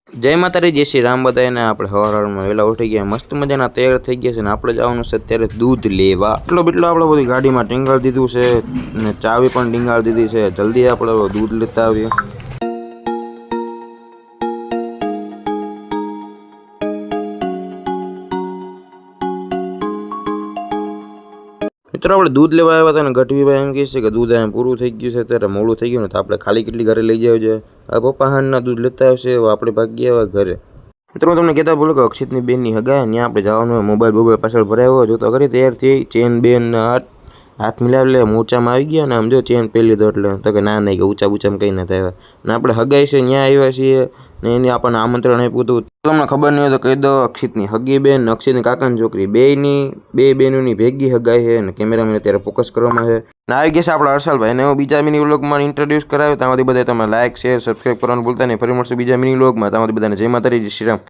જય માતાજી, જય શ્રી રામ બધાને। આપણે હવારમાં વહેલા ઉઠી ગયા, મસ્ત મજાના તૈયાર થઈ ગયા છે ને આપણે જવાનું છે અત્યારે દૂધ લેવા। એટલો બીટલો આપણે બધી ગાડીમાં ટીંગાળ દીધું છે ને ચાવી પણ ટીંગાળ દીધી છે। જલ્દી આપણે દૂધ લેતા આવીએ। મિત્રો આપણે દૂધ લેવા આવ્યા હતા ને ગઢવીભાઈ એમ કહે છે કે દૂધ અહીંયા પૂરું થઈ ગયું છે, અત્યારે મોડું થઈ ગયું ને તો આપણે ખાલી કેટલી ઘરે લઈ જાવ છે। આ પપ્પા હાનના દૂધ લેતા આવશે, આપણે ભાગી આવ્યા ઘરે। મિત્રો તમને કહેતા બોલો કે અક્ષિતની બેનની હગાય ત્યાં આપણે જવાનું હોય, મોબાઈલ પાછળ ભરાયો જો તો કરી તૈયાર થઈ ચેન બેન હાથ મિલાવી લે, મોચામાં આવી ગયા ને આમ જો ચેન પહેરી લીધો એટલે તો કે ના નહીં કે ઊંચા ઊંચામાં કંઈ નથી આવ્યા ને આપણે હગાઈ છે ત્યાં આવ્યા છીએ ને એને આપણને આમંત્રણ આપ્યું હતું। તમને ખબર નહીં હોય તો કહી દો, અક્ષિતની હગી બેન ને અક્ષિતની કાકાની છોકરી બે બહેનોની ભેગી હગાઈ છે ને કેમેરામેન અત્યારે ફોકસ કરવામાં છે ને આવી ગયા છે આપણા હર્ષલભાઈ ને હું બીજા મિની વ્લોગમાં ઇન્ટ્રોડ્યુસ કરાવ્યો। ત્યાંથી બધા તમે લાઈક શેર સબસ્ક્રાઈબ કરવાનું ભૂલતા નહીં। ફરી મળશું બીજા મિની વ્લોગમાં, ત્યાંથી બધાને જય માતાજી, જય શ્રી રામ।